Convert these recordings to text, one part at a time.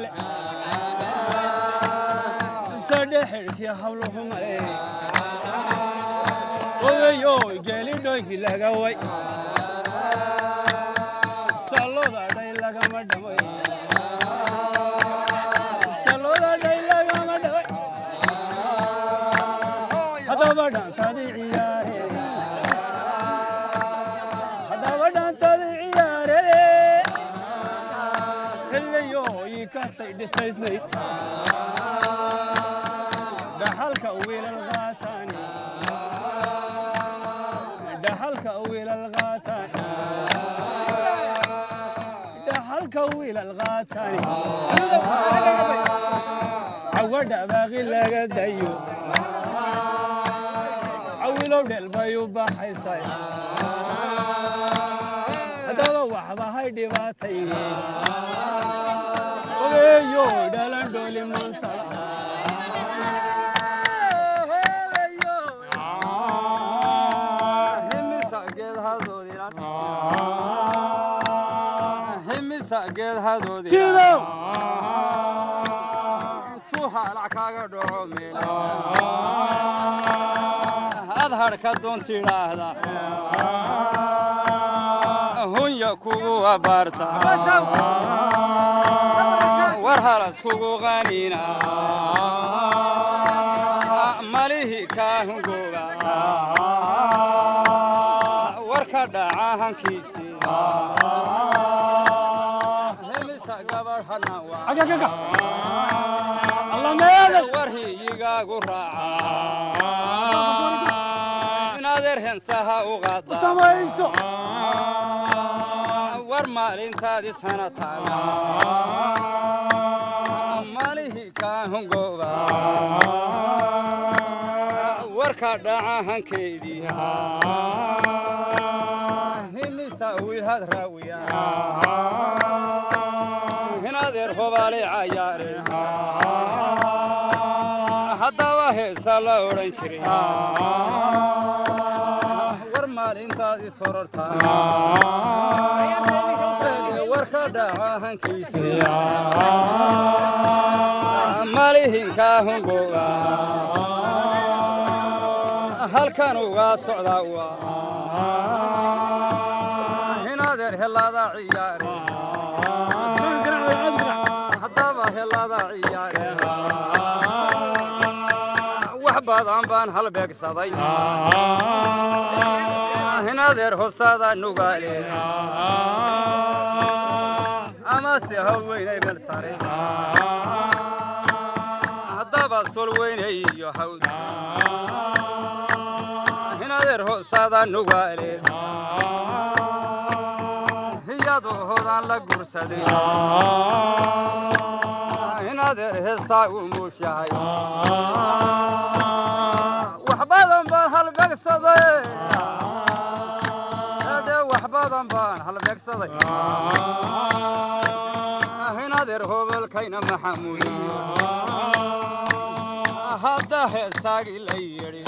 ملك صدحك يا حولهم ملك ويو جالي دوي لغا وي سالو داي لغا مدوي سالو داي لغا مدوي هذا بدان تدي عياري هذا بدان تدي عياري اللي يو يكاتي دسيسني دحلك ويل الغاتاني دحلك ويل الغاتاني دحلك ويل الغاتاني عود باغي لغا دايو عولو دلبايو بحيساي هذا وحبا هاي دباتي ويو دلان دولي منصلا ساقيد هذودي سوها العكاقة دومين أظهر كدون تيراهدا هون يكوغو وبارتا ورهرس كوغو غانينا ماليه كاهن قوغا وركدا عاهن كيسي أجا الله ما يعلم ورهي يجاكو راعى نادر هنسها وغدا سمايسو ورمال انتادي سنة ماليه كاهن قوبا وركا دعاهن كيدي همسا ويهاد راويا نادر هوالي عياري هذا واحد سالورين شري ورمال انتادي سرورتا وركدا هنكيسي ماليه كاهن قوغا هل كانوا صعداوا نادر هلادا عياري هلادا عياري وحبادان بان هلبك صدي هنادر هسادا نوغالي أما سيهويني بالصري هدابا سلويني يحود هنادر هسادا نوغالي هيادو هودان لقرسدي هنادر هسا وموشاي وحبادان بان هلبك صدي وحبادان بان هلبك صدي هنادر هوبل كينا محمود هذا هسا ليري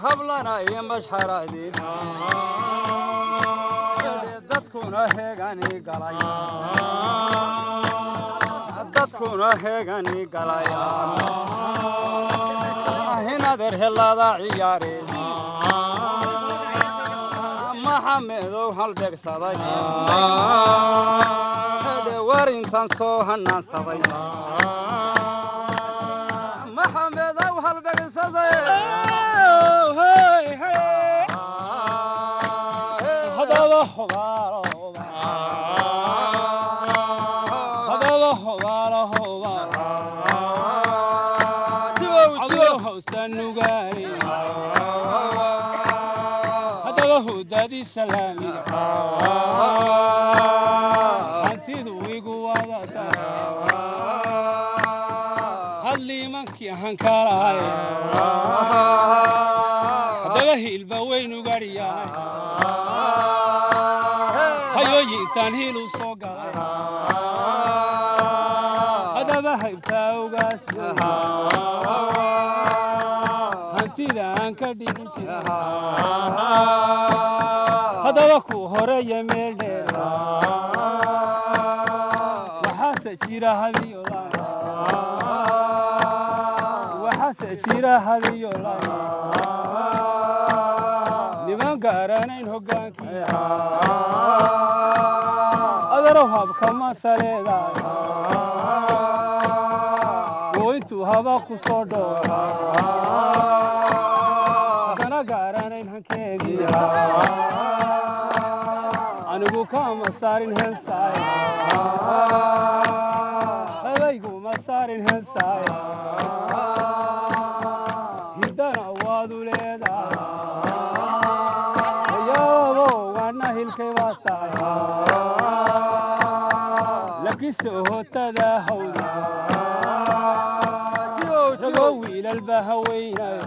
هبلنا يمشحرادي dadkuna heegani galaya dadkuna heegani galaya hinader helada ciyaare maxamedow halbeegsaday warintan soo hanaansaday maxamedow halbeegsaday دادي سلامي حنتيد ويقو واداتا هاللي منكي هنكاراي دغهي البوين وغرياي هيو يتان هيلو سوغاي هذا بهيبتا وغاسي هنتيد انكدي هذا وكو هرية ميلدر jira hadiyo waxaase jira hadiyo niman gaaranayn hoggaankii adarow habka masaleedaay oo intuu haba ku soo dhoola haddana gaaranayn hankeedii anigu kama saarin hensaay habaygu ma saarin hensaay hiddana waadu leedaay ayaabo waana hilkay baa tahay lakise hotada hawda ragoo wiilalba haweynayo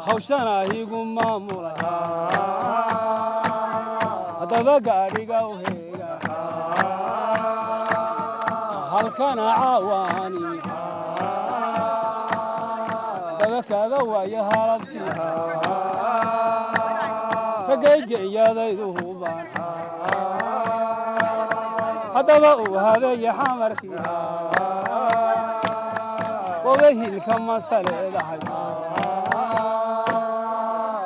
hawshana igu maamulay haddaba gaadhiga u heega halkana caawaani haddaba kaaga waayo halabtii ragaygeeyadaydu hubaan haddaba uu habeeye xamarkii waba hilka masaleedahay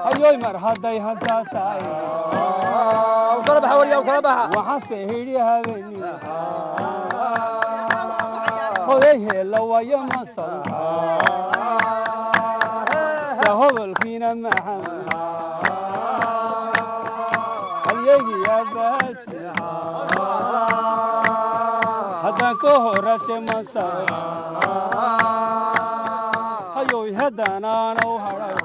hayoy mar hadday hantaasaay waxaase hidhi habeenii hoday heella wayo masal sa hobolkiina maxamed halyegii abbaasi haddaan ka horase masal hayoy haddanaanow hadhay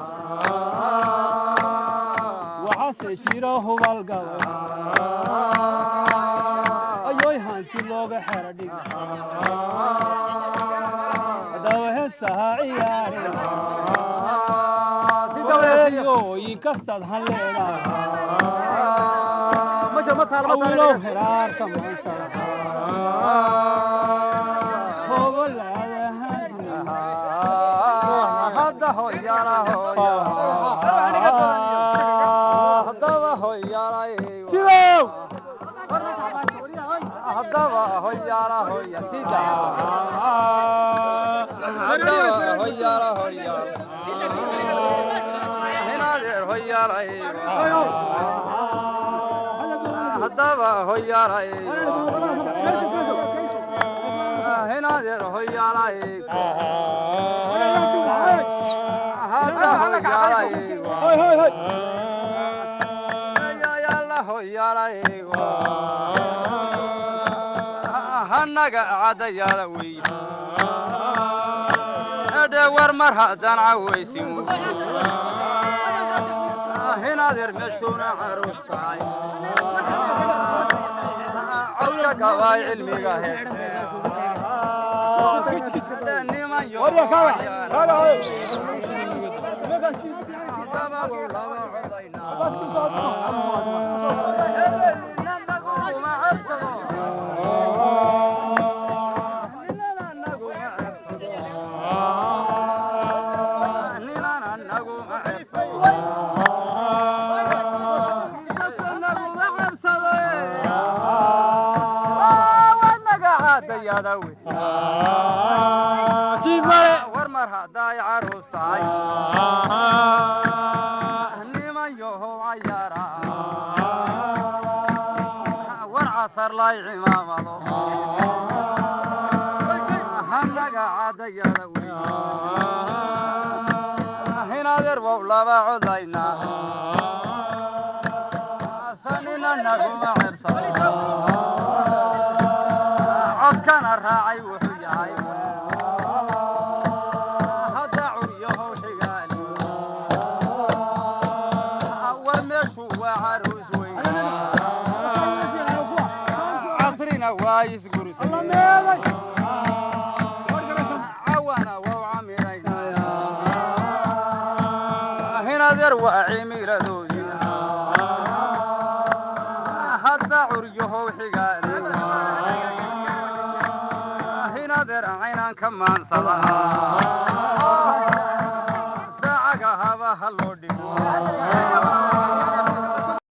waxaase jira hubal gabay ayoy hanti looga xero dhig haddaba heesaha ciyaareyooyin kastaad han leedahay awilow heraarka mansala hobolaada haddaba hoyaala hoya sida haddaba hoyaala hoya hinadeer hoyaala haddaba hoyaala hinadeer hoyaala hanaga cadayaada wey ede war mar haddaan cawaysin hinadeer meeshuuna caruus tahay cawka gabaay cilmiga war mar hadday caruus tahay niman yohow cayaara war casar lay cimaamado hanaga cadayada wey hinadeer wow laba codayna sanina naguma ceebsado codkana raacay wuxuu yahay hadda curyahow xigaali war meeshu waa caruus weyn casrina waa isgursay cawana wow camirayna hinadeer waa cimiladoodii hadda curyahow xigaali عينان كمان صلاة ساعة هوا هالودي